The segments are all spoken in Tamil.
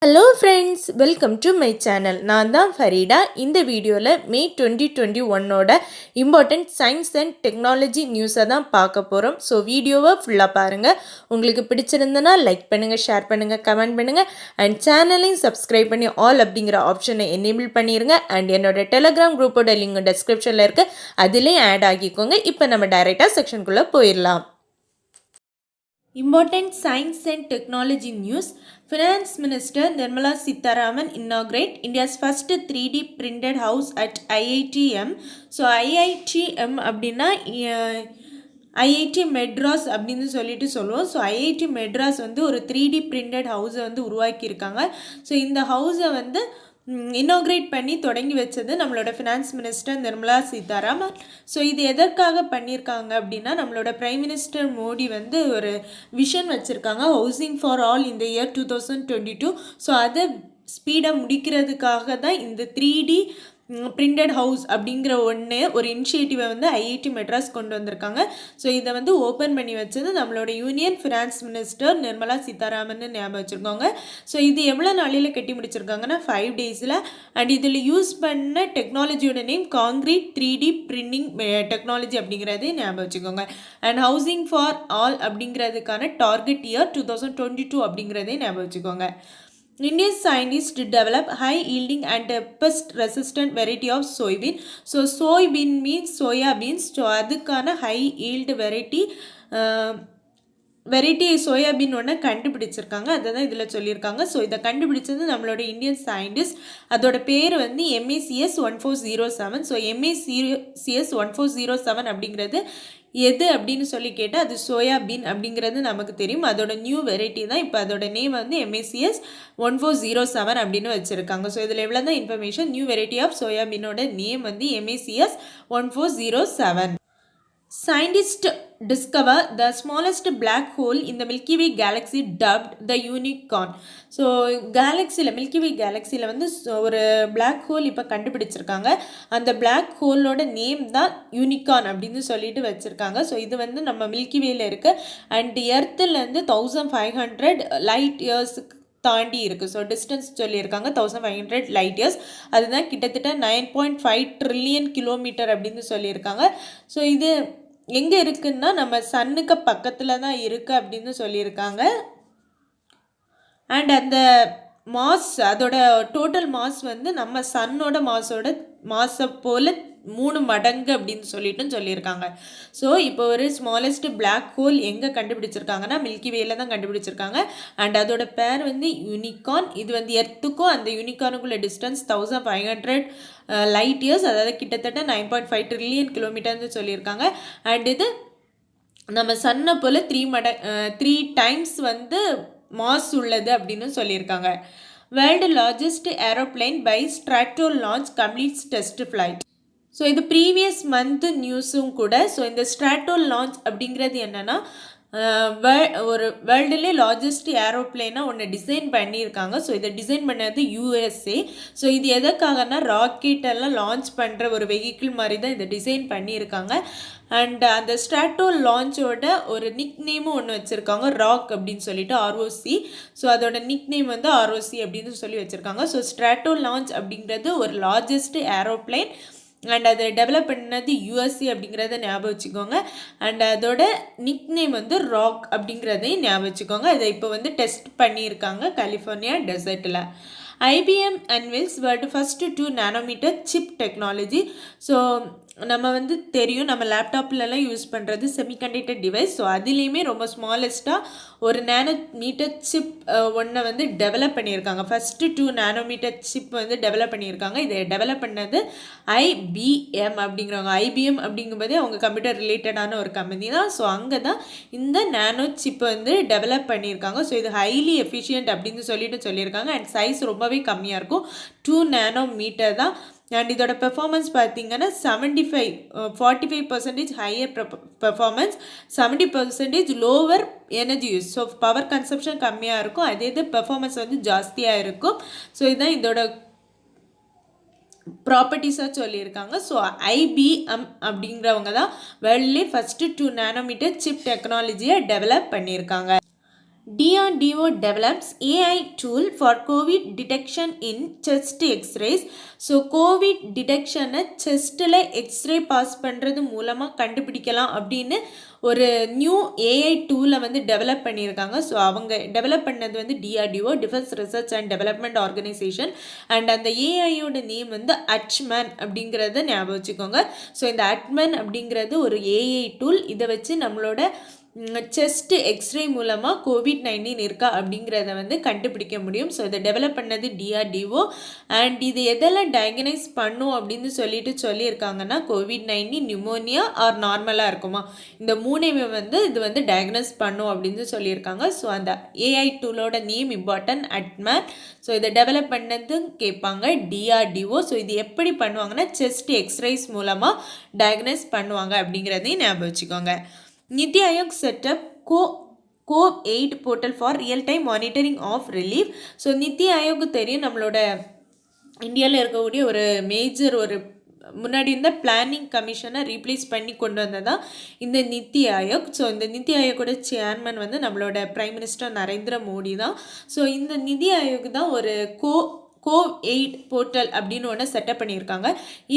Hello friends, welcome to my channel. நான் தான் ஃபரீடா. இந்த வீடியோவில் மே 2021 இம்பார்ட்டண்ட் சயின்ஸ் அண்ட் டெக்னாலஜி நியூஸை தான் பார்க்க போகிறோம். ஸோ வீடியோவை ஃபுல்லாக பாருங்கள். உங்களுக்கு பிடிச்சிருந்தனா லைக் பண்ணுங்கள், ஷேர் பண்ணுங்கள், கமெண்ட் பண்ணுங்கள் அண்ட் சேனலையும் சப்ஸ்கிரைப் பண்ணி ஆல் அப்படிங்கிற ஆப்ஷனை எனேபிள் பண்ணிடுங்க. அண்ட் என்னோட டெலகிராம் குரூப்போட லிங்க் டிஸ்கிரிப்ஷனில் இருக்குது, அதுலேயும் ஆட் ஆகிக்கோங்க. இப்போ நம்ம டைரெக்டாக செக்ஷனுக்குள்ளே போயிடலாம். Important Science and Technology News. Finance Minister Nirmala Sitharaman inaugurate India's first 3D printed house at IITM. So IITM அப்படின்னா ஐஐடி மெட்ராஸ் அப்படின்னு சொல்லிட்டு சொல்லுவோம். ஸோ ஐஐடி மெட்ராஸ் வந்து ஒரு 3D printed ஹவுஸை வந்து உருவாக்கியிருக்காங்க. ஸோ இந்த ஹவுஸை வந்து இனாக்ரேட் பண்ணி தொடங்கி வச்சது நம்மளோட finance minister Nirmala Sitharaman. So இது எதற்காக பண்ணியிருக்காங்க அப்படின்னா, நம்மளோட பிரைம் மினிஸ்டர் மோடி வந்து ஒரு விஷன் வச்சுருக்காங்க, ஹவுசிங் ஃபார் ஆல் இந்த இயர் 2022. ஸோ அதை ஸ்பீடாக முடிக்கிறதுக்காக தான் இந்த 3D பிரிண்டட் ஹவுஸ் அப்படிங்கிற ஒரு இனிஷியேட்டிவை வந்து ஐஐடி மெட்ராஸ் கொண்டு வந்திருக்காங்க. ஸோ இதை வந்து ஓப்பன் பண்ணி வச்சது நம்மளோட union finance minister Nirmala Sitharaman ஞாபகம் வச்சுருக்காங்க. ஸோ இது எவ்வளோ நாளையில் கட்டி முடிச்சிருக்காங்கன்னா 5 டேஸில். அண்ட் இதில் யூஸ் பண்ண டெக்னாலஜியோட name concrete 3D printing technology அப்படிங்கிறது ஞாபகம் வச்சுக்கோங்க. அண்ட் ஹவுசிங் ஃபார் ஆல் அப்படிங்கிறதுக்கான டார்கெட் இயர் 2022 அப்படிங்கிறதே ஞாபகம் வச்சுக்கோங்க. Indian scientists develop high-yielding and pest-resistant variety of soybean. So, soybean means soya beans. So, அதுக்கான high-yield வெரைட்டி சோயாபீன் ஒன்று கண்டுபிடிச்சிருக்காங்க. அதை தான் இதில் சொல்லியிருக்காங்க. ஸோ இதை கண்டுபிடிச்சது நம்மளோட இந்தியன் சயின்டிஸ்ட். அதோட பேர் வந்து MACS 1407. ஸோ MACS 1407 அப்படிங்கிறது எது அப்படின்னு சொல்லி கேட்டால் அது சோயாபீன் அப்படிங்கிறது நமக்கு தெரியும். அதோட நியூ வெரைட்டி தான். இப்போ அதோட நேம் வந்து MACS 1407 அப்படின்னு வச்சுருக்காங்க. ஸோ இதில் எவ்வளோ தான் இன்ஃபர்மேஷன். நியூ வெரைட்டி ஆஃப் சோயாபீனோட நேம் வந்து MACS 1407. Scientists discover the smallest black hole in the Milky Way galaxy dubbed the unicorn. So கேலக்ஸியில் மில்கி வே கேலக்ஸியில் வந்து ஒரு பிளாக் ஹோல் இப்போ கண்டுபிடிச்சிருக்காங்க. அந்த பிளாக் ஹோலோட நேம் தான் யூனிகார்ன் அப்படின்னு சொல்லிட்டு வச்சுருக்காங்க. ஸோ இது வந்து நம்ம மில்கி வேல இருக்குது. அண்ட் எர்த்துலேருந்து 1500 லைட் இயர்ஸுக்கு தாண்டி இருக்குது. ஸோ டிஸ்டன்ஸ் சொல்லியிருக்காங்க 1500 லைட் இயர்ஸ். அதுதான் கிட்டத்தட்ட 9.5 ட்ரில்லியன் கிலோமீட்டர் அப்படின்னு சொல்லியிருக்காங்க. ஸோ இது எங்கே இருக்குன்னா நம்ம சன்னுக்கு பக்கத்தில் தான் இருக்குது அப்படின்னு சொல்லியிருக்காங்க. அண்ட் அந்த மாஸ், அதோட டோட்டல் மாஸ் வந்து நம்ம சன்னோட மாஸை போல் 3 மடங்கு அப்படின்னு சொல்லியிருக்காங்க. ஸோ இப்போ ஒரு ஸ்மாலஸ்ட் பிளாக் ஹோல் எங்கே கண்டுபிடிச்சிருக்காங்கன்னா மில்கி வேல தான் கண்டுபிடிச்சிருக்காங்க. அண்ட் அதோட பேர் வந்து யூனிகார்ன். இது வந்து எர்த்துக்கும் அந்த யூனிகார்னுக்குள்ள டிஸ்டன்ஸ் 1500 லைட் இயர்ஸ், அதாவது கிட்டத்தட்ட 9.5 ட்ரில்லியன் கிலோமீட்டர்னு சொல்லியிருக்காங்க. அண்ட் இது நம்ம சன்னை போல் 3 டைம்ஸ் வந்து மாஸ் உள்ளது அப்படின்னு சொல்லியிருக்காங்க. World largest aeroplane by Stratolaunch completes test flight. So இது ப்ரீவியஸ் மந்த்து நியூஸும் கூட. ஸோ இந்த ஸ்ட்ராட்டோ லான்ச் அப்படிங்கிறது என்னென்னா, ஒரு வேர்ல்டுலே லார்ஜஸ்ட் ஏரோப்ளைனாக ஒன்று டிசைன் பண்ணியிருக்காங்க. ஸோ இதை டிசைன் பண்ணது USA. ஸோ இது எதற்காகனா ராக்கெட்டெல்லாம் லான்ச் பண்ணுற ஒரு வெஹிக்கிள் மாதிரி தான் இதை டிசைன் பண்ணியிருக்காங்க. அண்ட் அந்த ஸ்ட்ராட்டோ லான்ச்சோட ஒரு நிக் நேமும் ஒன்று வச்சுருக்காங்க, ராக் அப்படின்னு சொல்லிட்டு, ROC. ஸோ அதோட நிக் நேம் வந்து ROC அப்படின்னு சொல்லி வச்சுருக்காங்க. ஸோ ஸ்ட்ராட்டோ லான்ச் அப்படிங்கிறது ஒரு லார்ஜஸ்ட் ஏரோப்ளைன். அண்ட் அதை டெவலப் பண்ணது USA அப்படிங்கிறத ஞாபகம் வச்சுக்கோங்க. அண்ட் அதோட நிக் நேம் வந்து ராக் அப்படிங்கிறதையும் ஞாபகம் வச்சுக்கோங்க. அதை இப்போ வந்து டெஸ்ட் பண்ணியிருக்காங்க கலிஃபோர்னியா டெசர்ட்டில். IBM unveils world first 2 nanometer chip technology. So நம்ம வந்து தெரியும், நம்ம லேப்டாப்லலாம் யூஸ் பண்ணுறது செமிகண்டக்டர் டிவைஸ். ஸோ அதுலேயுமே ரொம்ப ஸ்மாலஸ்ட்டாக ஒரு நேனோமீட்டர் சிப் ஒன்றை வந்து டெவலப் பண்ணியிருக்காங்க. ஃபஸ்ட்டு 2 நேனோமீட்டர் சிப் வந்து டெவலப் பண்ணியிருக்காங்க. இதை டெவலப் பண்ணது IBM அப்படிங்கிறவங்க. IBM அப்படிங்கும்போதே அவங்க கம்ப்யூட்டர் ரிலேட்டடான ஒரு கம்பெனி தான். ஸோ அங்கே தான் இந்த நேனோ சிப் வந்து டெவலப் பண்ணியிருக்காங்க. ஸோ இது ஹைலி எஃபிஷியன்ட் அப்படின்னு சொல்லியிருக்காங்க. அண்ட் சைஸ் ரொம்பவே கம்மியாக இருக்கும், 2 நேனோமீட்டர் தான். அண்ட் இதோட பெர்ஃபார்மன்ஸ் பார்த்தீங்கன்னா 45% higher performance, 70% lower energy use. So power consumption கம்மியாக இருக்கும், அதே இது பெர்ஃபார்மன்ஸ் வந்து ஜாஸ்தியாக இருக்கும். ஸோ இதுதான் இதோட ப்ராப்பர்ட்டிஸாக சொல்லியிருக்காங்க. ஸோ IBM அப்படிங்கிறவங்க தான் வேர்ல்ட்லேயே ஃபஸ்ட்டு 2 நேனோமீட்டர் சிப் டெக்னாலஜியை டெவலப் பண்ணியிருக்காங்க. DRDO develops AI tool for COVID detection in chest x-rays. So COVID டிடெக்ஷனை செஸ்ட்டில் எக்ஸ்ரே பாஸ் பண்ணுறது மூலமாக கண்டுபிடிக்கலாம் அப்படின்னு ஒரு நியூ ஏஐ டூலை வந்து டெவலப் பண்ணியிருக்காங்க. ஸோ அவங்க டெவலப் பண்ணது வந்து DRDO, defence research and development organisation. And அந்த ஏஐயோட நேம் வந்து அட்மன் அப்படிங்கிறத ஞாபகம் வச்சுக்கோங்க. ஸோ இந்த அட்மன் அப்படிங்கிறது ஒரு ஏஐ டூல். இதை வச்சு நம்மளோட செஸ்ட் எக்ஸ்ரே மூலமாக COVID-19 இருக்கா அப்படிங்கிறத வந்து கண்டுபிடிக்க முடியும். ஸோ இதை டெவலப் பண்ணது DRDO. அண்ட் இது எதெல்லாம் டயக்னைஸ் பண்ணும் அப்படின்னு சொல்லியிருக்காங்கன்னா COVID-19, நியூமோனியா ஆர் நார்மலாக இருக்குமா, இந்த மூணையுமே வந்து இது வந்து டயக்னைஸ் பண்ணும் அப்படின்னு சொல்லியிருக்காங்க. ஸோ அந்த ஏஐ டூலோட நேம் இம்பார்ட்டன்ட், அட்மன். ஸோ இதை டெவலப் பண்ணது கேட்பாங்க DRDO. ஸோ இது எப்படி பண்ணுவாங்கன்னா செஸ்ட் எக்ஸ்ரேஸ் மூலமாக டயக்னைஸ் பண்ணுவாங்க அப்படிங்கிறதையும் ஞாபகம் வச்சுக்கோங்க. NITI Aayog setup COV-8 portal for real time monitoring of relief. So NITI ஆயோக்கு தெரியும், நம்மளோட இந்தியாவில் இருக்கக்கூடிய ஒரு மேஜர் ஒரு முன்னாடி இருந்த பிளானிங் கமிஷனை ரீப்ளேஸ் பண்ணி கொண்டு வந்ததான் இந்த நித்தி ஆயோக். ஸோ இந்த நித்தி ஆயோக்கோட சேர்மன் வந்து நம்மளோட பிரைம் மினிஸ்டர் நரேந்திர மோடி தான். ஸோ இந்த நிதி ஆயோக் தான் ஒரு COV-8 போர்ட்டல் அப்படின்னு ஒன்று செட்டப் பண்ணியிருக்காங்க.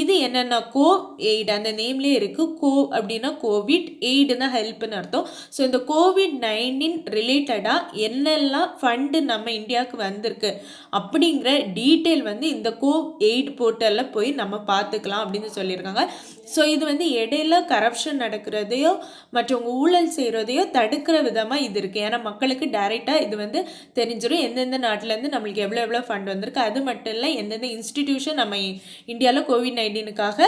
இது என்னென்னா COV-8 அந்த நேம்லேயே இருக்குது. அப்படின்னா கோவிட், எய்டுன்னா ஹெல்ப்னு அர்த்தம். ஸோ இந்த COVID-19 ரிலேட்டடாக என்னெல்லாம் ஃபண்டு நம்ம இந்தியாவுக்கு வந்திருக்கு அப்படிங்கிற டீட்டெயில் வந்து இந்த COV-8 போர்ட்டலில் போய் நம்ம பார்த்துக்கலாம் அப்படின்னு சொல்லியிருக்காங்க. ஸோ இது வந்து இடையில கரப்ஷன் நடக்கிறதையோ மற்றவங்க ஊழல் செய்கிறதையோ தடுக்கிற விதமாக இது இருக்குது. ஏன்னா மக்களுக்கு டைரெக்டாக இது வந்து தெரிஞ்சிடும் எந்தெந்த நாட்டிலேருந்து நம்மளுக்கு எவ்வளோ ஃபண்ட் வந்திருக்கு. அது மட்டும் இல்லை எந்தெந்த இன்ஸ்டிடியூஷன் நம்ம இந்தியாவில் COVID-19க்காக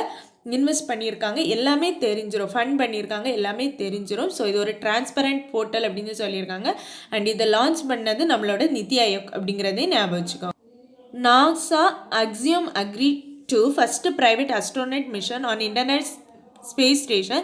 இன்வெஸ்ட் பண்ணியிருக்காங்க எல்லாமே தெரிஞ்சிடும், ஃபண்ட் பண்ணியிருக்காங்க எல்லாமே தெரிஞ்சிடும். ஸோ இது ஒரு டிரான்ஸ்பரண்ட் போர்ட்டல் அப்படின்னு சொல்லியிருக்காங்க. அண்ட் இதை லான்ச் பண்ணது நம்மளோட நித்தி ஆயோக் அப்படிங்கிறதே ஞாபகம் வச்சுக்கோங்க. NASA Axiom agreed to first private astronaut mission on International Space Station.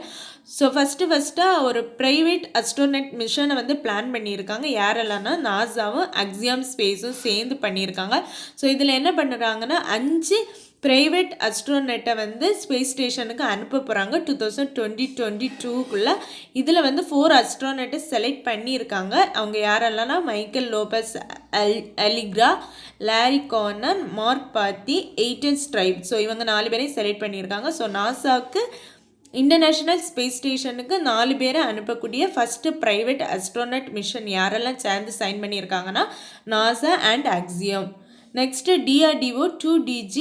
So ஃபஸ்ட்டாக ஒரு ப்ரைவேட் அஸ்ட்ரோனட் மிஷனை வந்து பிளான் பண்ணியிருக்காங்க. யாரெல்லாம்னா நாசாவும் அக்ஸியம் ஸ்பேஸும் சேர்ந்து பண்ணியிருக்காங்க. ஸோ இதில் என்ன பண்ணுறாங்கன்னா 5 ப்ரைவேட் அஸ்ட்ரோனட்டை வந்து ஸ்பேஸ் ஸ்டேஷனுக்கு அனுப்ப போகிறாங்க 2022க்குள்ளே. இதில் வந்து 4 அஸ்ட்ரோனட்டை செலக்ட் பண்ணியிருக்காங்க. அவங்க யாரெல்லாம்னா Michael Lopez Alegria, Larry Connor, Mark Pathy, Eytan Stibbe. So இவங்க 4 பேரையும் செலக்ட் பண்ணியிருக்காங்க. ஸோ நாசாவுக்கு இன்டர்நேஷ்னல் ஸ்பேஸ் ஸ்டேஷனுக்கு 4 பேரை அனுப்பக்கூடிய ஃபஸ்ட்டு ப்ரைவேட் அஸ்ட்ரோனட் மிஷன் யாரெல்லாம் சேர்ந்து சைன் பண்ணியிருக்காங்கன்னா NASA and Axiom. Next DRDO 2DG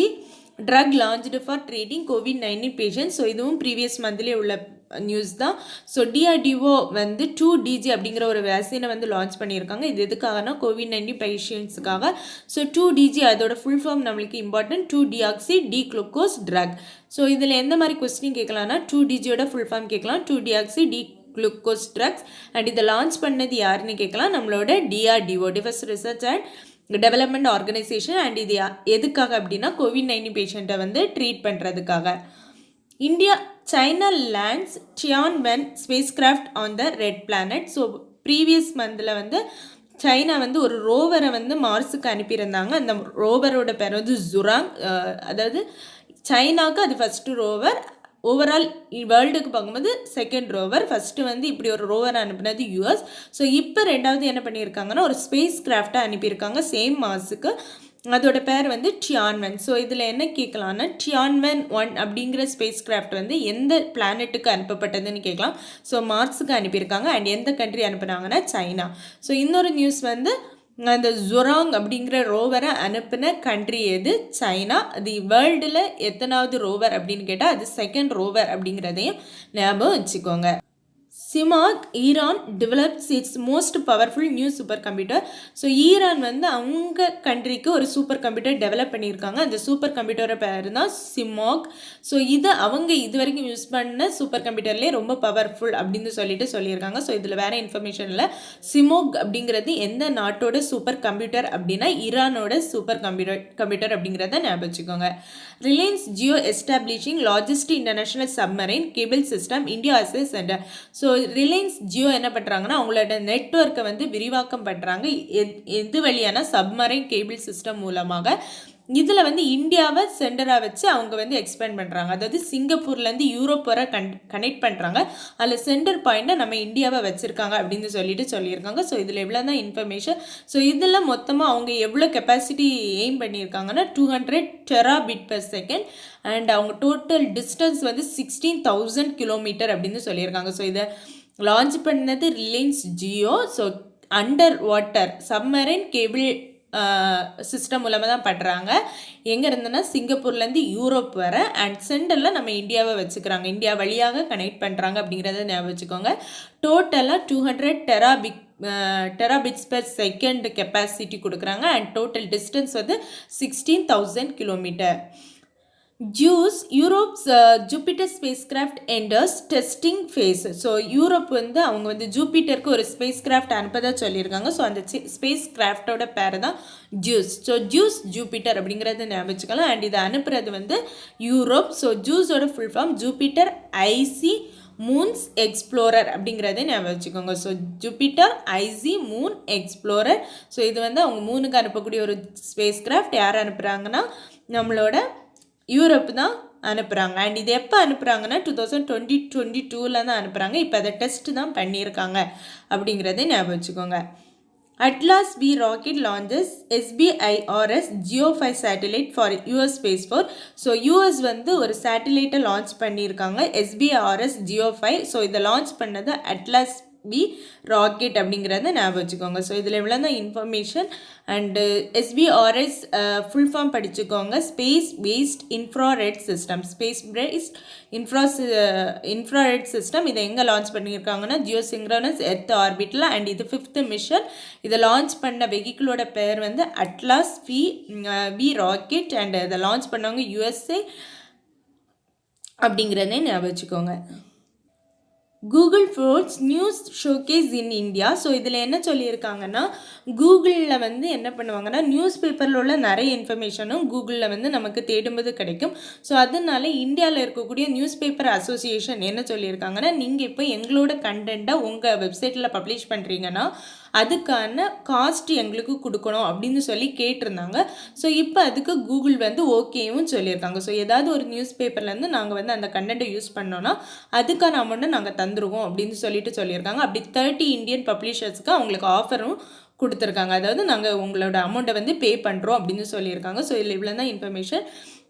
drug launched for treating COVID-19 patient. So இதுவும் ப்ரீவியஸ் மந்த்லேயே உள்ள நியூஸ் தான். ஸோ DRDO வந்து 2DG அப்படிங்கிற ஒரு வேக்சினை வந்து லான்ச் பண்ணியிருக்காங்க. இது எதுக்காகனா COVID-19 பேஷண்ட்ஸுக்காக. ஸோ 2DG அதோட ஃபுல் ஃபார்ம் நம்மளுக்கு important, 2-deoxy D-glucose drug. So இதில் எந்த மாதிரி கொஸ்டின் கேட்கலாம்னா 2DGயோட ஃபுல் ஃபார்ம் கேட்கலாம், 2-deoxy D-glucose ட்ரக்ஸ். அண்ட் இதை லான்ச் பண்ணது யாருன்னு கேட்கலாம், நம்மளோட DRDO, defence research and development organisation. And இது எதுக்காக அப்படின்னா COVID-19 பேஷண்ட்டை வந்து ட்ரீட் பண்ணுறதுக்காக. China lands Tianwen spacecraft on the Red Planet. So previous மந்தில் வந்து சைனா வந்து ஒரு ரோவரை வந்து மார்ஸுக்கு அனுப்பியிருந்தாங்க. அந்த ரோவரோட பேர் வந்து ஜுராங். அதாவது சைனாவுக்கு அது ஃபஸ்ட்டு ரோவர், ஓவரால் வேர்ல்டுக்கு பார்க்கும்போது செகண்ட் ரோவர். ஃபஸ்ட்டு வந்து இப்படி ஒரு ரோவர் அனுப்பினது US. ஸோ இப்போ ரெண்டாவது என்ன பண்ணியிருக்காங்கன்னா ஒரு ஸ்பேஸ் கிராஃப்டை அனுப்பியிருக்காங்க சேம் மாஸுக்கு. அதோட பேர் வந்து டியான்வென். ஸோ இதில் என்ன கேட்கலான்னா டியான்வென் 1 அப்படிங்கிற ஸ்பேஸ் கிராஃப்ட் வந்து எந்த பிளானெட்டுக்கு அனுப்பப்பட்டதுன்னு கேட்கலாம். ஸோ மார்ஸுக்கு அனுப்பியிருக்காங்க. அண்ட் எந்த கண்ட்ரி அனுப்புனாங்கன்னா சைனா. ஸோ இன்னொரு நியூஸ் வந்து அந்த ஜுராங் அப்படிங்கிற ரோவரை அனுப்பின கண்ட்ரி எது, சைனா. அது வேர்ல்டில் எத்தனாவது ரோவர் அப்படின்னு கேட்டால் அது செகண்ட் ரோவர் அப்படிங்கிறதையும் ஞாபகம் வச்சுக்கோங்க. Simorgh Iran develops its most powerful new supercomputer. So Iran வந்து அவங்க கண்ட்ரிக்கு ஒரு சூப்பர் கம்ப்யூட்டர் டெவலப் பண்ணியிருக்காங்க. அந்த சூப்பர் கம்ப்யூட்டரை பேர் தான் சிமாக். ஸோ இது அவங்க இது வரைக்கும் யூஸ் பண்ண சூப்பர் கம்ப்யூட்டர்லேயே ரொம்ப பவர்ஃபுல் அப்படின்னு சொல்லியிருக்காங்க. ஸோ இதில் வேறு இன்ஃபர்மேஷன் இல்லை. சிமோக் அப்படிங்கிறது எந்த நாட்டோட சூப்பர் கம்ப்யூட்டர் அப்படின்னா ஈரானோட சூப்பர் கம்ப்யூட்டர் அப்படிங்கிறத ஞாபகம் வச்சுக்கோங்க. Reliance Jio establishing largest international submarine cable system India as a centre. So Reliance Jio என்ன பண்ணுறாங்கன்னா அவங்களோட நெட்வொர்க்கை வந்து விரிவாக்கம் பண்ணுறாங்க. எது வழியான சப்மரைன் கேபிள் சிஸ்டம் மூலமாக. இதில் வந்து இந்தியாவை சென்டராக வச்சு அவங்க வந்து எக்ஸ்பேண்ட் பண்ணுறாங்க. அதாவது சிங்கப்பூர்லேருந்து யூரோப் வர கனெக்ட் பண்ணுறாங்க. அதில் சென்டர் பாயிண்ட்டை நம்ம இந்தியாவை வச்சுருக்காங்க அப்படின்னு சொல்லியிருக்காங்க. ஸோ இதில் எவ்வளோ தான் இன்ஃபர்மேஷன். ஸோ இதில் மொத்தமாக அவங்க எவ்வளோ கெப்பாசிட்டி எய்ம் பண்ணியிருக்காங்கன்னா 200 Tbps அண்ட் அவங்க டோட்டல் டிஸ்டன்ஸ் வந்து 16,000 கிலோமீட்டர் அப்படின்னு சொல்லியிருக்காங்க. ஸோ இதை லான்ச் பண்ணது Reliance Jio. So under water submarine cable system மூலமாக தான் பண்ணுறாங்க. எங்கே இருந்ததுன்னா சிங்கப்பூர்லேருந்து யூரோப் வர அண்ட் சென்டரில் நம்ம இந்தியாவை வச்சுக்கிறாங்க. இந்தியா வழியாக கனெக்ட் பண்ணுறாங்க அப்படிங்கிறத ஞாபகம் வச்சுக்கோங்க. டோட்டலாக 200 Tbps கெப்பாசிட்டி கொடுக்குறாங்க அண்ட் டோட்டல் டிஸ்டன்ஸ் வந்து 16,000 kilometre. JUICE, Europe's Jupiter spacecraft enters testing phase. So Europe வந்து அவங்க வந்து ஜூபிட்டருக்கு ஒரு ஸ்பேஸ் கிராஃப்ட் அனுப்பதாக சொல்லியிருக்காங்க. ஸோ அந்த ஸ்பேஸ் கிராஃப்டோட பேர் தான் JUICE. ஸோ JUICE ஜூபிட்டர் அப்படிங்கிறத ஞாபகம் வச்சுக்கலாம். அண்ட் இதை அனுப்புறது வந்து யூரோப். ஸோ JUICEோட full form Jupiter icy moons explorer அப்படிங்கிறதே ஞாபகம் வச்சுக்கோங்க. So Jupiter icy moon explorer. So இது வந்து அவங்க மூணுக்கு அனுப்பக்கூடிய ஒரு ஸ்பேஸ் கிராஃப்ட். யார் அனுப்புகிறாங்கன்னா நம்மளோட யூரோப் தான் அனுப்புகிறாங்க. அண்ட் இது எப்போ அனுப்புகிறாங்கன்னா 2022 தான் அனுப்புகிறாங்க. இப்போ அதை டெஸ்ட் தான் பண்ணியிருக்காங்க அப்படிங்கிறதே ஞாபகம் வச்சுக்கோங்க. Atlas V rocket launches SBIRS Geo5 satellite for US Space Force. So US வந்து ஒரு சேட்டலைட்டை லான்ச் பண்ணியிருக்காங்க SBIRS Geo5. ஸோ இதை லான்ச் பண்ணது அட்லாஸ் பி ராக்கெட் அப்படிங்கிறத ஞாபகம் வச்சுக்கோங்க. ஸோ இதில் எவ்வளோ தான் information. And SBIRS full form படிச்சுக்கோங்க. Space based infrared system. Space based infrared system. இதை எங்கே லான்ச் பண்ணியிருக்காங்கன்னா ஜியோசிங்க்ரோனஸ் எர்த் ஆர்பிட்டில். அண்ட் இது 5th மிஷன். இதை லான்ச் பண்ண வெஹிக்கிளோட பேர் வந்து அட்லாஸ் வி ராக்கெட். அண்ட் இதை லான்ச் பண்ணவங்க USA அப்படிங்கிறதே ஞாபகம் வச்சுக்கோங்க. Google forts news showcase in India. So இதில் என்ன சொல்லியிருக்காங்கன்னா கூகுளில் வந்து என்ன பண்ணுவாங்கன்னா நியூஸ் பேப்பரில் உள்ள நிறைய இன்ஃபர்மேஷனும் கூகுளில் வந்து நமக்கு தேடும்போது கிடைக்கும். ஸோ அதனால இந்தியாவில் இருக்கக்கூடிய நியூஸ் பேப்பர் அசோசியேஷன் என்ன சொல்லியிருக்காங்கன்னா நீங்கள் இப்போ எங்களோட கண்டென்ட்டை உங்கள் வெப்சைட்டில் பப்ளிஷ் பண்ணுறீங்கன்னா அதுக்கான காஸ்ட் எங்களுக்கு கொடுக்கணும் அப்படின்னு சொல்லி கேட்டிருந்தாங்க. ஸோ இப்போ அதுக்கு கூகுள் வந்து ஓகேவும் சொல்லியிருக்காங்க. ஸோ ஏதாவது ஒரு நியூஸ் பேப்பர்லேருந்து நாங்கள் வந்து அந்த கண்டென்ட்டை யூஸ் பண்ணோன்னா அதுக்கான அமௌண்ட்டை நாங்கள் தந்துருவோம் அப்படின்னு சொல்லியிருக்காங்க. அப்படி 30 இந்தியன் பப்ளிஷர்ஸ்க்கு அவங்களுக்கு ஆஃபரும் கொடுத்துருக்காங்க. அதாவது நாங்கள் உங்களோட அமௌண்ட்டை வந்து பே பண்ணுறோம் அப்படின்னு சொல்லியிருக்காங்க. ஸோ இதில் இவ்வளோ தான் இன்ஃபர்மேஷன்.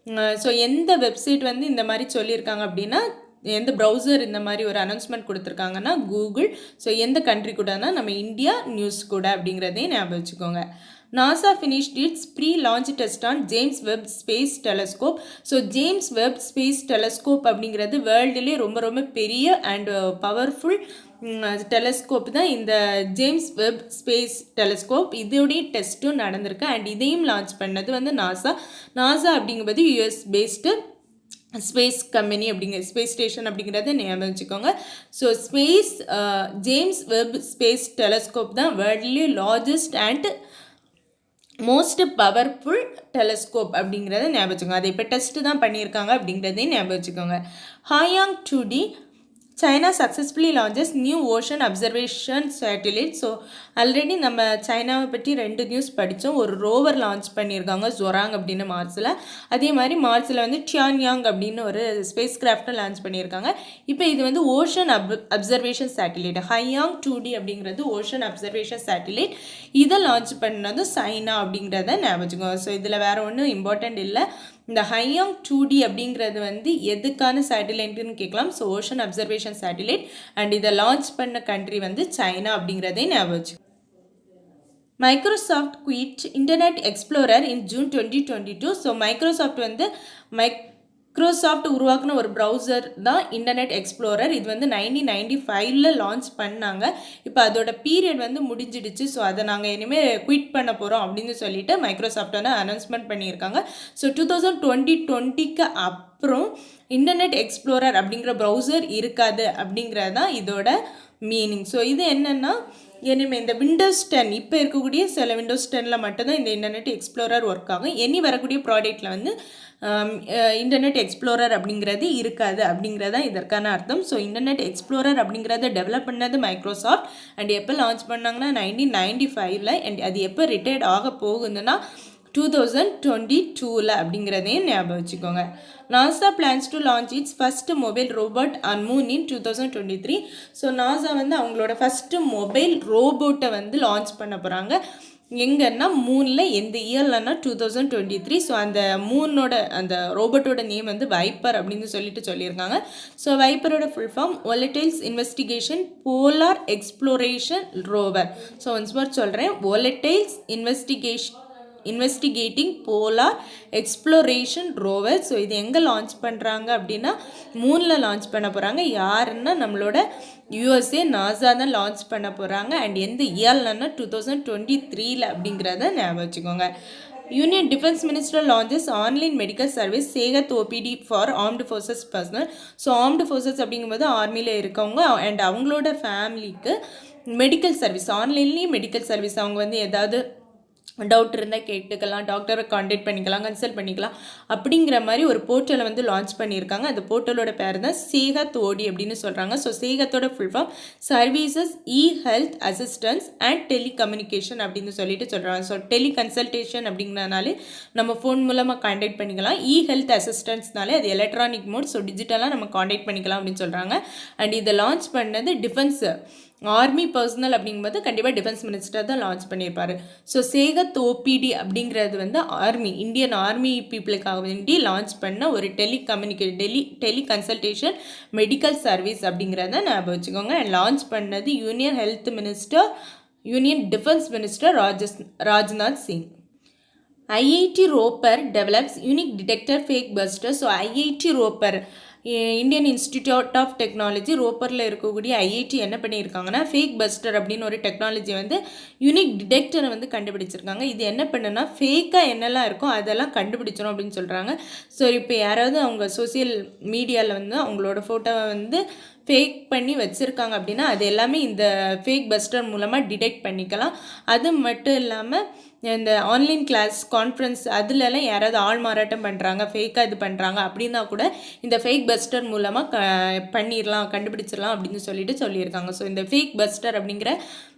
ஸோ எந்த வெப்சைட் வந்து இந்த மாதிரி சொல்லியிருக்காங்க அப்படின்னா எந்த ப்ரௌசர் இந்த மாதிரி ஒரு அனௌன்ஸ்மெண்ட் கொடுத்துருக்காங்கன்னா கூகுள். ஸோ எந்த கண்ட்ரி கூடனா நம்ம இந்தியா நியூஸ் கூட அப்படிங்கிறதையும் ஞாபகம் வச்சுக்கோங்க. NASA finished its pre-launch test on James Webb Space Telescope. So James Webb space telescope அப்படிங்கிறது வேர்ல்டுலேயே ரொம்ப ரொம்ப பெரிய அண்ட் பவர்ஃபுல் டெலஸ்கோப் தான் இந்த ஜேம்ஸ் வெப் ஸ்பேஸ் டெலஸ்கோப். இதோடைய டெஸ்ட்டும் நடந்திருக்கு. அண்ட் இதையும் லான்ச் பண்ணது வந்து நாசா அப்படிங்கும்போது US based space company space station அப்படிங்கிறத ஞாபகம் வச்சுக்கோங்க. So James Webb space telescope தான் வேர்ல்ட்லேயே largest and most powerful telescope அப்படிங்கிறத ஞாபகம் வச்சுக்கோங்க. அதை இப்போ டெஸ்ட்டு தான் பண்ணியிருக்காங்க அப்படிங்கிறதையும் ஞாபகம் வச்சுக்கோங்க. ஹாயாங் 2D China successfully launches new ocean observation satellite. So already நம்ம சைனாவை பற்றி 2 நியூஸ் படித்தோம். ஒரு ரோவர் லான்ச் பண்ணியிருக்காங்க ஜொராங் அப்படின்னு மார்ஸில். அதே மாதிரி மார்ஸில் வந்து டியான்யாங் அப்படின்னு ஒரு ஸ்பேஸ் கிராஃப்டை லான்ச் பண்ணியிருக்காங்க. இப்போ இது வந்து ஓஷன் அப்சர்வேஷன் சேட்டிலைட். ஹையாங் 2D அப்படிங்கிறது ஓஷன் அப்சர்வேஷன் சேட்டிலைட். இதை லான்ச் பண்ணது சைனா அப்படிங்கிறத ஞாபகம் வச்சுக்கோங்க. ஸோ இதில் வேறு ஒன்றும் இம்பார்ட்டண்ட் இல்லை. இந்த ஹையாங் 2D அப்படிங்கிறது வந்து எதுக்கான சேட்டிலைட்டுன்னு கேட்கலாம். So ocean observation satellite. And இதை லான்ச் பண்ண கண்ட்ரி வந்து சைனா அப்படிங்கிறதே ஞாபகம் வச்சு. மைக்ரோசாஃப்ட் குவிட் இன்டர்நெட் எக்ஸ்ப்ளோரர் இன் ஜூன் 2022. ஸோ மைக்ரோசாஃப்ட் வந்து மைக்ரோசாஃப்ட் உருவாக்குன ஒரு ப்ரௌசர் தான் இன்டர்நெட் எக்ஸ்ப்ளோரர். இது வந்து 1995 லான்ச் பண்ணாங்க. இப்போ அதோட பீரியட் வந்து முடிஞ்சிடுச்சு. ஸோ அதை நாங்கள் இனிமேல் குவிட் பண்ண போகிறோம் அப்படின்னு சொல்லிட்டு மைக்ரோசாஃப்ட் வந்து அனௌன்ஸ்மெண்ட் பண்ணியிருக்காங்க. ஸோ 2020 அப்புறம் இன்டர்நெட் எக்ஸ்ப்ளோரர் அப்படிங்கிற ப்ரௌசர் இருக்காது அப்படிங்கிறது தான் இதோட மீனிங். ஸோ இது என்னென்னா இனிமேல் இந்த விண்டோஸ் 10 இப்போ இருக்கக்கூடிய சில விண்டோஸ் 10 மட்டும்தான் இந்த இன்டர்நெட் எக்ஸ்ப்ளோரர் ஒர்க் ஆகும். இனி வரக்கூடிய ப்ராடக்ட்டில் வந்து இன்டர்நெட் எக்ஸ்ப்ளோரர் அப்படிங்கிறது இருக்காது அப்படிங்கிறதான் இதற்கான அர்த்தம். ஸோ இன்டர்நெட் எக்ஸ்ப்ளோரர் அப்படிங்கிறத டெவலப் பண்ணது மைக்ரோசாஃப்ட். அண்ட் எப்போ லான்ச் பண்ணாங்கன்னா 1995. அண்ட் அது எப்போ ரிட்டையர்ட் ஆக போகுதுன்னா 2022 அப்படிங்கிறதையும் ஞாபகம் வச்சுக்கோங்க. NASA plans to launch its first mobile robot on moon in 2023. So NASA வந்து அவங்களோட ஃபஸ்ட்டு மொபைல் ரோபோட்டை வந்து லான்ச் பண்ண போகிறாங்க. எங்கன்னா மூனில் எந்த இயர்லன்னா 2023. ஸோ அந்த மூனோட அந்த ரோபோட்டோட நேம் வந்து வைப்பர் அப்படின்னு சொல்லியிருக்காங்க. ஸோ வைப்பரோட full form volatiles investigation polar exploration rover. So once more சொல்கிறேன், volatiles investigating polar exploration rover. So இது எங்கே லான்ச் பண்ணுறாங்க அப்படின்னா மூனில் லான்ச் பண்ண போகிறாங்க. யாருன்னா நம்மளோட USA நாசா தான் லான்ச் பண்ண போகிறாங்க. அண்ட் எந்த இயர்லன்னா 2023 அப்படிங்கிறத ஞாபகம் வச்சுக்கோங்க. Union defence minister launches online medical service Sehat OPD for armed forces personnel. So armed forces அப்படிங்கும்போது ஆர்மியில் இருக்கவங்க அண்ட் அவங்களோட ஃபேமிலிக்கு மெடிக்கல் சர்வீஸ், ஆன்லைன்லேயும் மெடிக்கல் சர்வீஸ், அவங்க வந்து ஏதாவது டவுட் இருந்தால் கேட்டுக்கலாம், டாக்டரை கான்டாக்ட் பண்ணிக்கலாம், கன்சல்ட் பண்ணிக்கலாம் அப்படிங்கிற மாதிரி ஒரு போர்ட்டலை வந்து லான்ச் பண்ணியிருக்காங்க. அந்த போர்ட்டலோட பேர் தான் சேகத் OD அப்படின்னு சொல்கிறாங்க. ஸோ சேகத்தோட full form services health assistance and telecommunication அப்படின்னு சொல்கிறாங்க. ஸோ டெலிகன்சல்டேஷன் அப்படிங்கிறனாலே நம்ம ஃபோன் மூலமாக கான்டாக்ட் பண்ணிக்கலாம். ஹெல்த் அசிஸ்டன்ஸ்னாலே அது எலக்ட்ரானிக் மோட், ஸோ டிஜிட்டலாக நம்ம கான்டாக்ட் பண்ணிக்கலாம் அப்படின்னு சொல்கிறாங்க. அண்ட் இதை லான்ச் பண்ணது டிஃபென்ஸ் ஆர்மி பர்சனல் அப்படிங்கும்போது கண்டிப்பாக டிஃபென்ஸ் மினிஸ்டர் தான் லான்ச் பண்ணியிருப்பார். ஸோ சேகத் OPD அப்படிங்கிறது வந்து ஆர்மி, இந்தியன் ஆர்மி பீப்புளுக்காக வேண்டி லான்ச் பண்ண ஒரு டெலி கன்சல்டேஷன் மெடிக்கல் சர்வீஸ் அப்படிங்கிறத ஞாபகம் வச்சுக்கோங்க. அண்ட் லான்ச் பண்ணது union defence minister Rajnath Singh. IIT Ropar develops unique detector fake buster. So IIT Ropar, Indian Institute of Technology ரோப்பரில் இருக்கக்கூடிய IIT என்ன பண்ணியிருக்காங்கன்னா ஃபேக் பஸ்டர் அப்படின்னு ஒரு டெக்னாலஜி வந்து யூனிக் டிடெக்டரை வந்து கண்டுபிடிச்சிருக்காங்க. இது என்ன பண்ணுன்னா ஃபேக்காக என்னெல்லாம் இருக்கோ அதெல்லாம் கண்டுபிடிச்சிடும் அப்படின்னு சொல்கிறாங்க. ஸோ இப்போ யாராவது அவங்க சோசியல் மீடியாவில் வந்து அவங்களோட ஃபோட்டோவை வந்து ஃபேக் பண்ணி வச்சுருக்காங்க அப்படின்னா அது எல்லாமே இந்த ஃபேக் பஸ்டர் மூலமாக டிடெக்ட் பண்ணிக்கலாம். அது மட்டும் இல்லாமல் இந்த ஆன்லைன் கிளாஸ் கான்ஃபரன்ஸ் அதுலலாம் யாராவது ஆள் மாறாட்டம் பண்ணுறாங்க, ஃபேக்காக இது பண்ணுறாங்க அப்படின்னா கூட இந்த ஃபேக் பஸ்டர் மூலமாக கண்டுபிடிச்சிடலாம் அப்படின்னு சொல்லியிருக்காங்க. ஸோ இந்த ஃபேக் பஸ்டர் அப்படிங்கிற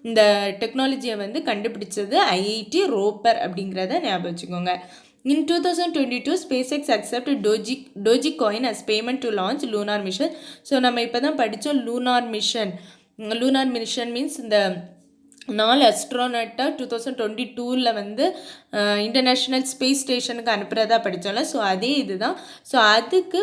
இந்த டெக்னாலஜியை வந்து கண்டுபிடிச்சது IIT ரோப்பர் அப்படிங்கிறத ஞாபகம் வச்சுக்கோங்க. In 2022, SpaceX accepted Dogecoin as payment to launch lunar mission. So நம்ம இப்போ தான் படித்தோம் lunar mission மீன்ஸ் இந்த 4 அஸ்ட்ரோனட்டை 2022 வந்து இன்டர்நேஷ்னல் ஸ்பேஸ் ஸ்டேஷனுக்கு அனுப்புகிறதா படித்தோம்ல. ஸோ அதே இது தான். ஸோ அதுக்கு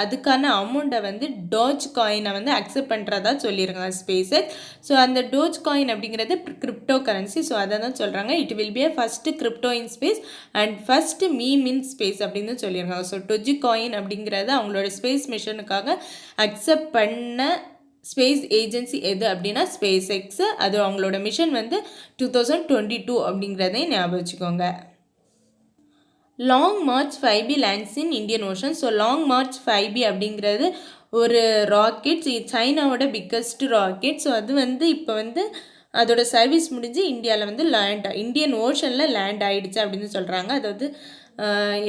அதுக்கான அமௌண்ட்டை வந்து டோஜ் காயினை வந்து அக்செப்ட் பண்ணுறதா சொல்லியிருக்காங்க SpaceX. ஸோ அந்த டோஜ் காயின் அப்படிங்கிறது கிரிப்டோ கரன்சி. ஸோ அதை தான் சொல்கிறாங்க. It will be first crypto in space and first meme in space அப்படின்னு சொல்லியிருக்காங்க. ஸோ டோஜ் காயின் அப்படிங்கிறது அவங்களோட ஸ்பேஸ் மிஷனுக்காக அக்செப்ட் பண்ண ஸ்பேஸ் ஏஜென்சி எது அப்படின்னா SpaceX. அது அவங்களோட மிஷன் வந்து 2022 அப்படிங்கிறதையும் ஞாபகம் வச்சுக்கோங்க. Long March 5B lands in Indian ocean. So long March 5B அப்படிங்கிறது ஒரு ராக்கெட், சைனாவோட பிக்கஸ்ட் ராக்கெட். ஸோ அது வந்து இப்போ வந்து அதோட சர்வீஸ் முடிஞ்சு இந்தியாவில் வந்து இந்தியன் ஓஷனில் லேண்ட் ஆகிடுச்சு அப்படின்னு சொல்கிறாங்க. அதாவது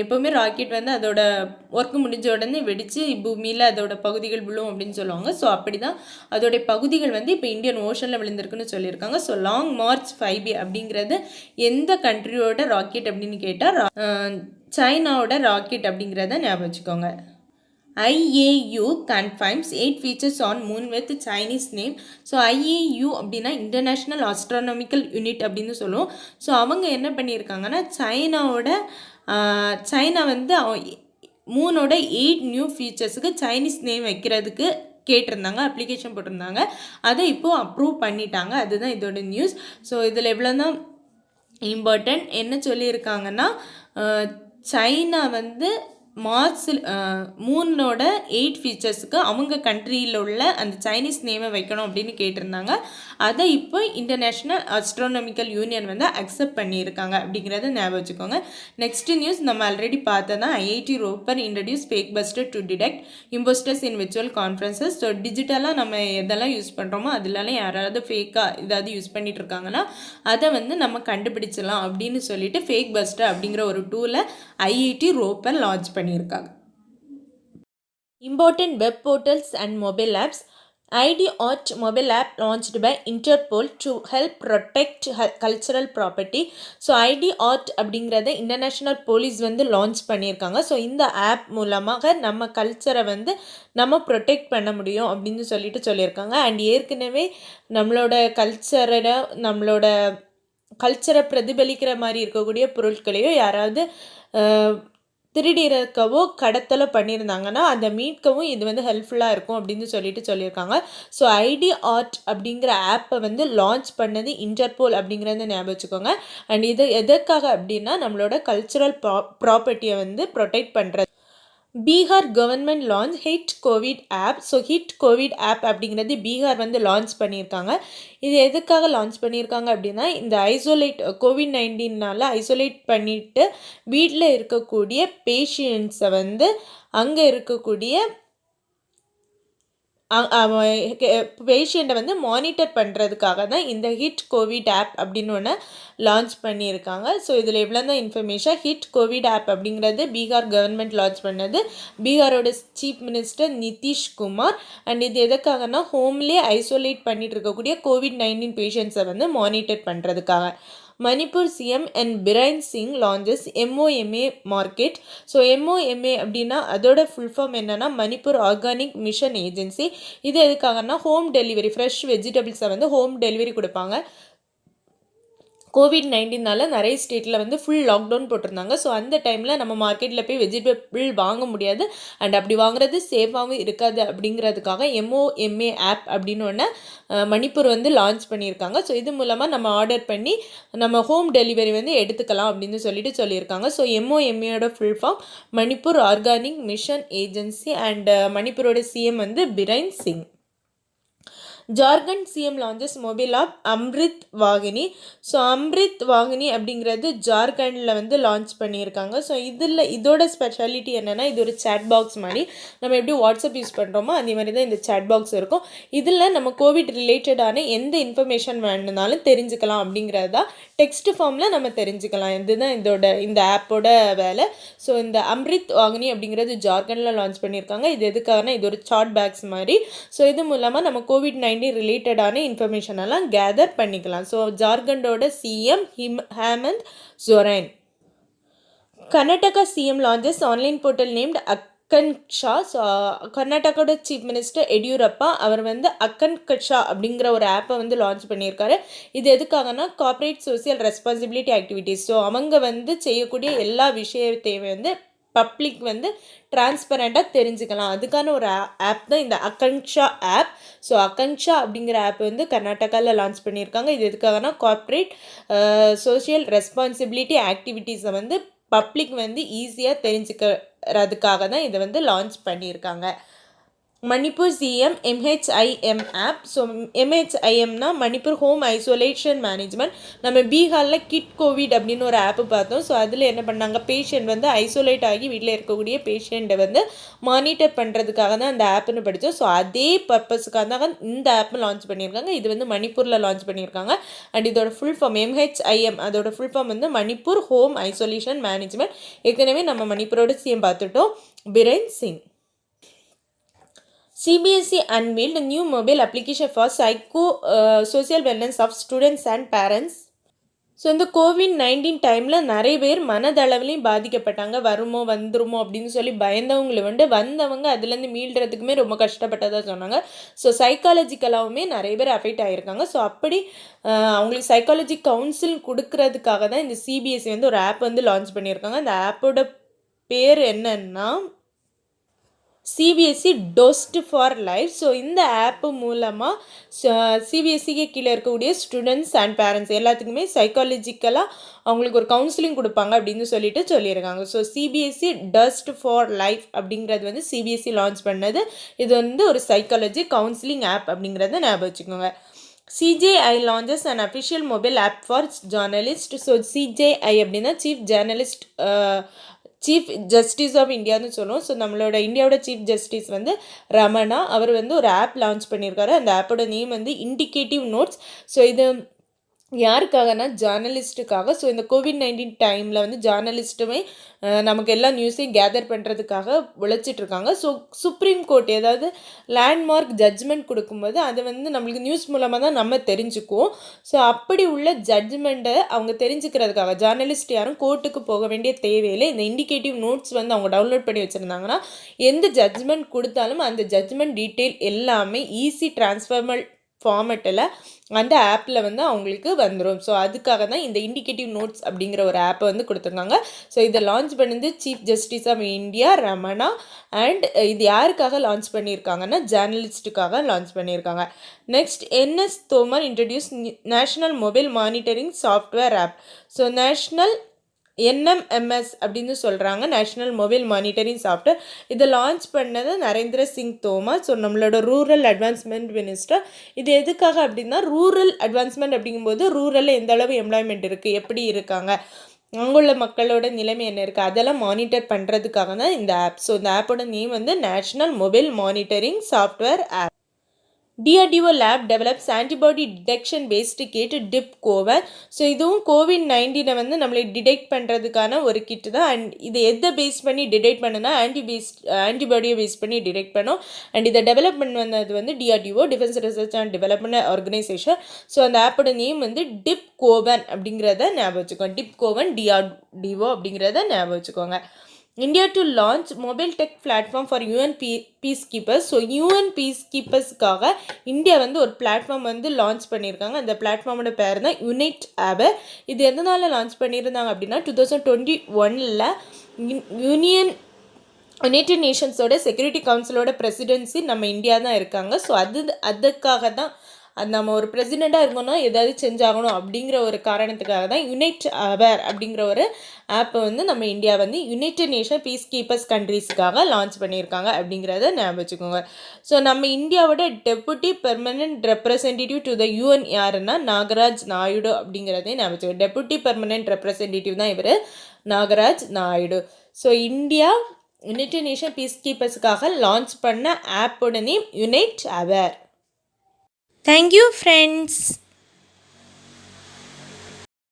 எப்போவுமே ராக்கெட் வந்து அதோட ஒர்க்கு முடிஞ்ச உடனே வெடித்து பூமியில் அதோட பகுதிகள் விழும் அப்படின்னு சொல்லுவாங்க. ஸோ அப்படி தான் அதோடைய பகுதிகள் வந்து இப்போ இந்தியன் ஓஷனில் விழுந்திருக்குன்னு சொல்லியிருக்காங்க. ஸோ லாங் மார்ச் 5B அப்படிங்கிறது எந்த கண்ட்ரியோட ராக்கெட் அப்படின்னு கேட்டால் சைனாவோட ராக்கெட் அப்படிங்கிறத ஞாபகம் வச்சுக்கோங்க. IAU confirms 8 features on moon with Chinese name. So IAU அப்படின்னா இன்டர்நேஷ்னல் ஆஸ்ட்ரானமிக்கல் யூனிட் அப்படின்னு சொல்லுவோம். ஸோ அவங்க என்ன பண்ணியிருக்காங்கன்னா சைனா வந்து மூனோட 8 நியூ ஃபீச்சர்ஸுக்கு சைனீஸ் நேம் வைக்கிறதுக்கு கேட்டிருந்தாங்க, அப்ளிகேஷன் போட்டிருந்தாங்க. அதை இப்போது அப்ரூவ் பண்ணிட்டாங்க. அதுதான் இதோட நியூஸ். ஸோ இதில் எவ்வளோ தான் இம்பார்ட்டன்ட் என்ன சொல்லியிருக்காங்கன்னா சைனா வந்து மூனோட 8 ஃபீச்சர்ஸுக்கு அவங்க கண்ட்ரியில் உள்ள அந்த சைனீஸ் நேமை வைக்கணும் அப்படின்னு கேட்டிருந்தாங்க. அதை இப்போ இன்டர்நேஷ்னல் ஆஸ்ட்ரானமிக்கல் யூனியன் வந்து அக்செப்ட் பண்ணியிருக்காங்க அப்படிங்கிறத ஞாபகம் வச்சுக்கோங்க. நெக்ஸ்ட் நியூஸ் நம்ம ஆல்ரெடி பார்த்தோன்னா IIT Ropar introduce fake buster to detect impostors in virtual conferences. So டிஜிட்டலாக நம்ம எதெல்லாம் யூஸ் பண்ணுறோமோ அதுலலாம் யாராவது ஃபேக்காக ஏதாவது யூஸ் பண்ணிட்டு இருக்காங்கன்னா அதை வந்து நம்ம கண்டுபிடிச்சலாம் அப்படின்னு சொல்லிட்டு ஃபேக் பஸ்டர் அப்படிங்கிற ஒரு டூலை IIT ரோப்பர் லான்ச் பண்ணியிருக்காங்க. Important web portals and mobile apps. ID Art mobile app launched by Interpol to help protect cultural property. So ID Art அப்படிங்கிறத இன்டர்நேஷ்னல் போலீஸ் வந்து லான்ச் பண்ணியிருக்காங்க. ஸோ இந்த ஆப் மூலமாக நம்ம கல்ச்சரை வந்து நம்ம ப்ரொடெக்ட் பண்ண முடியும் அப்படின்னு சொல்லியிருக்காங்க. அண்ட் ஏற்கனவே நம்மளோட கல்ச்சரை பிரதிபலிக்கிற மாதிரி இருக்கக்கூடிய பொருட்களையோ யாராவது திருடிறக்கவோ கடத்தலோ பண்ணியிருந்தாங்கன்னா அதை மீட்கவும் இது வந்து ஹெல்ப்ஃபுல்லாக இருக்கும் அப்படின்னு சொல்லியிருக்காங்க. ஸோ ID Art அப்படிங்கிற ஆப்பை வந்து லான்ச் பண்ணது இன்டர்போல் அப்படிங்கிறத ஞாபகம் வச்சுக்கோங்க. அண்ட் இது எதற்காக அப்படின்னா நம்மளோட கல்ச்சுரல் ப்ராப்பர்ட்டியை வந்து ப்ரொடெக்ட் பண்ணுறது. Bihar government launch hit COVID app. So hit COVID app அப்படிங்கிறது பீகார் வந்து லான்ச் பண்ணியிருக்காங்க. இது எதுக்காக லான்ச் பண்ணியிருக்காங்க அப்படின்னா இந்த COVID-19 ஐசோலேட் பண்ணிவிட்டு வீட்டில் இருக்கக்கூடிய பேஷண்ட்ஸை வந்து அங்கே இருக்கக்கூடிய பேஷண்ட்டை வந்து மானிட்டர் பண்ணுறதுக்காக தான் இந்த ஹிட் கோவிட் ஆப் அப்படின்னு ஒன்று லான்ச் பண்ணியிருக்காங்க. ஸோ இதில் எவ்வளோ தான் இன்ஃபர்மேஷன். ஹிட் கோவிட் ஆப் அப்படிங்கிறது பீகார் கவர்மெண்ட் லான்ச் பண்ணது, பீகாரோட சீஃப் மினிஸ்டர் நிதிஷ்குமார். அண்ட் இது எதுக்காகனா ஹோம்லேயே ஐசோலேட் பண்ணிட்டு இருக்கக்கூடிய COVID-19 பேஷண்ட்ஸை வந்து மானிட்டர் பண்ணுறதுக்காக. Manipur CM and Biren Singh launches MOMA market. So MOMA அப்படின்னா அதோட ஃபுல் ஃபார்ம் என்னென்னா மணிப்பூர் ஆர்கானிக் மிஷன் ஏஜென்சி. இது எதுக்காகனா ஹோம் டெலிவரி, ஃப்ரெஷ் வெஜிடபிள்ஸை வந்து ஹோம் டெலிவரி கொடுப்பாங்க. COVID-19 நிறைய ஸ்டேட்டில் வந்து ஃபுல் லாக்டவுன் போட்டிருந்தாங்க. ஸோ அந்த டைமில் நம்ம மார்க்கெட்டில் போய் வெஜிடபிள் வாங்க முடியாது, அண்ட் அப்படி வாங்குறது சேஃபாகவும் இருக்காது. அப்படிங்கிறதுக்காக MOMA ஆப் அப்படின்னு ஒன்று மணிப்பூர் வந்து லான்ச் பண்ணியிருக்காங்க. ஸோ இது மூலமாக நம்ம ஆர்டர் பண்ணி நம்ம ஹோம் டெலிவரி வந்து எடுத்துக்கலாம் அப்படின்னு சொல்லியிருக்காங்க. ஸோ MOMAயோட full form Manipur organic mission agency. And மணிப்பூரோட சிஎம் வந்து Biren Singh. Jharkhand CM launches mobile app Amrit Vahini. So Amrit Vahini அப்படிங்கிறது ஜார்க்கண்டில் வந்து லான்ச் பண்ணியிருக்காங்க. ஸோ இதோட ஸ்பெஷாலிட்டி என்னென்னா இது ஒரு சேட் பாக்ஸ் மாதிரி. நம்ம எப்படி வாட்ஸ்அப் யூஸ் பண்ணுறோமோ அதே மாதிரி தான் இந்த சேட் பாக்ஸ் இருக்கும். இதில் நம்ம கோவிட் ரிலேட்டடான எந்த இன்ஃபர்மேஷன் வேணுனாலும் தெரிஞ்சுக்கலாம் அப்படிங்கிறது தான். டெக்ஸ்ட் ஃபார்மில் நம்ம தெரிஞ்சுக்கலாம். இதுதான் இந்த ஆப்போட வேலை. ஸோ இந்த அம்ரித் வாகினி அப்படிங்கிறது ஜார்க்கண்டில் லான்ச் பண்ணியிருக்காங்க. இது எதுக்காகனா இது ஒரு சாட் பாக்ஸ் மாதிரி. ஸோ இது மூலமாக நம்ம COVID-19 ரிலேட்டடான இன்ஃபர்மேஷன் எல்லாம் கேதர் பண்ணிக்கலாம். ஸோ ஜார்க்கண்டோட CM Hemant Soren. Karnataka CM launches online portal named Akanksha. So கர்நாடகாவோட சீஃப் மினிஸ்டர் எடியூரப்பா அவர் வந்து அக்கன்ஷா அப்படிங்கிற ஒரு ஆப்பை வந்து லான்ச் பண்ணியிருக்காரு. இது எதுக்காகனா corporate social responsibility activities. So அவங்க வந்து செய்யக்கூடிய எல்லா விஷயத்தையும் வந்து பப்ளிக் வந்து டிரான்ஸ்பரண்ட்டாக தெரிஞ்சுக்கலாம். அதுக்கான ஒரு ஆப் தான் இந்த அக்கன்ஷா ஆப். ஸோ அக்கன்ஷா அப்படிங்கிற ஆப் வந்து கர்நாடகாவில் லான்ச் பண்ணியிருக்காங்க. இது எதுக்காகனா கார்ப்பரேட் சோஷியல் ரெஸ்பான்சிபிலிட்டி ஆக்டிவிட்டீஸை வந்து பப்ளிக் வந்து ஈஸியாக தெரிஞ்சுக்கிறதுக்காக தான் இதை வந்து லான்ச் பண்ணியிருக்காங்க. Manipur CM MHIM app. So MHIMனா மணிப்பூர் ஹோம் ஐசோலேஷன் மேனேஜ்மெண்ட். நம்ம பீகாரில் கிட் கோவிட் அப்படின்னு ஒரு ஆப்பு பார்த்தோம். ஸோ அதில் என்ன பண்ணாங்க, பேஷண்ட் வந்து ஐசோலேட் ஆகி வீட்டில் இருக்கக்கூடிய பேஷண்ட்டை வந்து மானிட்டர் பண்ணுறதுக்காக தான் அந்த ஆப்புன்னு படித்தோம். ஸோ அதே பர்பஸுக்காக தான் இந்த ஆப் லான்ச் பண்ணியிருக்காங்க. இது வந்து மணிப்பூரில் லான்ச் பண்ணியிருக்காங்க. அண்ட் இதோட ஃபுல் ஃபார்ம் MHIM, அதோட ஃபுல் ஃபார்ம் வந்து மணிப்பூர் ஹோம் ஐசோலேஷன் மேனேஜ்மெண்ட். ஏற்கனவே நம்ம மணிப்பூரோட சிஎம் பார்த்துட்டோம், Biren Singh. CBSE unveiled a new mobile application for social wellness of students and parents. So இந்த COVID-19 டைமில் நிறைய பேர் மனதளவுலையும் பாதிக்கப்பட்டாங்க. வந்துருமோ அப்படின்னு சொல்லி பயந்தவங்களை வந்தவங்க அதுலேருந்து மீள்றதுக்குமே ரொம்ப கஷ்டப்பட்டதாக சொன்னாங்க. ஸோ சைக்காலஜிக்கலாகவுமே நிறைய பேர் அஃபெக்ட் ஆகியிருக்காங்க. ஸோ அப்படி அவங்களுக்கு சைக்காலஜி கவுன்சில் கொடுக்கறதுக்காக தான் இந்த CBSE வந்து ஒரு ஆப் வந்து லான்ச் பண்ணியிருக்காங்க. அந்த ஆப்போட பேர் என்னன்னா CBSE toast for life. So இந்த ஆப்பு மூலமாக CBSEக்கு கீழே இருக்கக்கூடிய ஸ்டூடெண்ட்ஸ் அண்ட் பேரண்ட்ஸ் எல்லாத்துக்குமே சைக்காலஜிக்கலாக அவங்களுக்கு ஒரு கவுன்சிலிங் கொடுப்பாங்க அப்படின்னு சொல்லியிருக்காங்க. So CBSE toast for life அப்படிங்கிறது வந்து CBSE லான்ச் பண்ணது. இது வந்து ஒரு சைக்காலஜி கவுன்சிலிங் ஆப் அப்படிங்கிறத ஞாபகம் வச்சுக்கோங்க. CJI launches an official mobile app for journalists. So CJI அப்படின்னா சீஃப் ஜஸ்டிஸ் ஆஃப் இந்தியான்னு சொல்லுவோம். ஸோ நம்மளோட இந்தியாவோட சீஃப் ஜஸ்டிஸ் வந்து ரமணா, அவர் வந்து ஒரு ஆப் லான்ச் பண்ணியிருக்காரு. அந்த ஆப்போட நேம் வந்து இண்டிகேட்டிவ் நோட்ஸ். ஸோ இது யாருக்காகனா ஜேர்னலிஸ்ட்டுக்காக. ஸோ இந்த கோவிட்-19 டைமில் வந்து ஜேர்னலிஸ்ட்டுமே நமக்கு எல்லா நியூஸையும் கேதர் பண்ணுறதுக்காக உழைச்சிட்ருக்காங்க. ஸோ சுப்ரீம் கோர்ட் ஏதாவது லேண்ட்மார்க் ஜட்ஜ்மெண்ட் கொடுக்கும்போது அதை வந்து நம்மளுக்கு நியூஸ் மூலமாக தான் நம்ம தெரிஞ்சுக்குவோம். ஸோ அப்படி உள்ள ஜட்ஜ்மெண்ட்டை அவங்க தெரிஞ்சுக்கிறதுக்காக ஜேர்னலிஸ்ட் யாரும் கோர்ட்டுக்கு போக வேண்டிய தேவையில்லை. இந்த இண்டிகேட்டிவ் நோட்ஸ் வந்து அவங்க டவுன்லோட் பண்ணி வச்சுருந்தாங்கன்னா எந்த ஜட்ஜ்மெண்ட் கொடுத்தாலும் அந்த ஜட்ஜ்மெண்ட் டீட்டெயில் எல்லாமே ஈஸி டிரான்ஸ்ஃபர்மல் ஃபார்மெட்டில் அந்த ஆப்பில் வந்து அவங்களுக்கு வந்துடும். ஸோ அதுக்காக தான் இந்த இண்டிகேட்டிவ் நோட்ஸ் அப்படிங்கிற ஒரு ஆப்பை வந்து கொடுத்துருக்காங்க. ஸோ இதை லான்ச் பண்ணது chief justice of India Ramana. And இது யாருக்காக லான்ச் பண்ணியிருக்காங்கன்னா ஜேர்னலிஸ்ட்டுக்காக லான்ச் பண்ணியிருக்காங்க. Next NS Tomar introduce national mobile monitoring software app. So national NMMS அப்படின்னு சொல்கிறாங்க, நேஷ்னல் மொபைல் மானிட்டரிங் சாஃப்ட்வேர். இதை லான்ச் பண்ணது நரேந்திர சிங் தோமர். ஸோ நம்மளோட ரூரல் அட்வான்ஸ்மெண்ட் மினிஸ்டர். இது எதுக்காக அப்படின்னா ரூரல் அட்வான்ஸ்மெண்ட் அப்படிங்கும்போது ரூரலில் எந்த அளவு எம்ப்ளாய்மெண்ட் இருக்குது, எப்படி இருக்காங்க, அங்குள்ள மக்களோட நிலைமை என்ன இருக்குது, அதெல்லாம் மானிட்டர் பண்ணுறதுக்காக தான் இந்த ஆப். ஸோ இந்த ஆப்போட நேம் வந்து national mobile monitoring software app. DRDO lab develops antibody detection based kit Dipcovan. So இதுவும் கோவிட்-19 வந்து நம்மளை டிடெக்ட் பண்ணுறதுக்கான ஒரு கிட்டு தான். அண்ட் இதை எதை பேஸ் பண்ணி டிடெக்ட் பண்ணுன்னா ஆன்டிபாடியை பேஸ் பண்ணி டிடெக்ட் பண்ணும். அண்ட் இதை டெவலப் பண்ணது வந்து DRDO, defence research and development organisation. So அந்த ஆப்போட நேம் வந்து டிப்கோவன் அப்படிங்கிறத ஞாபகம் வச்சுக்கோங்க. டிப்கோவன் DRDO அப்படிங்கிறத ஞாபகம் வச்சுக்கோங்க. India to launch mobile tech platform for UN peacekeepers. So UN peacekeepersக்காக இந்தியா வந்து ஒரு பிளாட்ஃபார்ம் வந்து லான்ச் பண்ணியிருக்காங்க. அந்த பிளாட்ஃபார்மோட பேர் தான் யுனைட் ஆப். இது எதனால் லான்ச் பண்ணியிருந்தாங்க அப்படின்னா 2021 யுனைடெட் நேஷன்ஸோட செக்யூரிட்டி கவுன்சிலோட பிரசிடென்சி நம்ம இந்தியா தான் இருக்காங்க. ஸோ அதுக்காக தான் அது நம்ம ஒரு பிரசிடெண்ட்டாக இருக்கோம்னா ஏதாவது செஞ்சாகணும் அப்படிங்கிற ஒரு காரணத்துக்காக தான் யுனைட் அவர் அப்படிங்கிற ஒரு ஆப்பை வந்து நம்ம இந்தியா வந்து யுனைடெட் நேஷன் பீஸ் கீப்பர்ஸ் கண்ட்ரீஸுக்காக லான்ச் பண்ணியிருக்காங்க அப்படிங்கிறத ஞாபகம் வச்சுக்கோங்க. ஸோ நம்ம இந்தியாவோட deputy permanent representative to the UN யாருன்னா நாகராஜ் நாயுடு அப்படிங்கிறதே ஞாபகம் வச்சுக்கோங்க. டெபுட்டி பெர்மனன்ட் ரெப்ரசன்டேட்டிவ் தான் இவர் Nagaraj Naidu. So India United Nation peace கீப்பர்ஸுக்காக லான்ச் பண்ண ஆப்போட name unite aware. Thank you friends.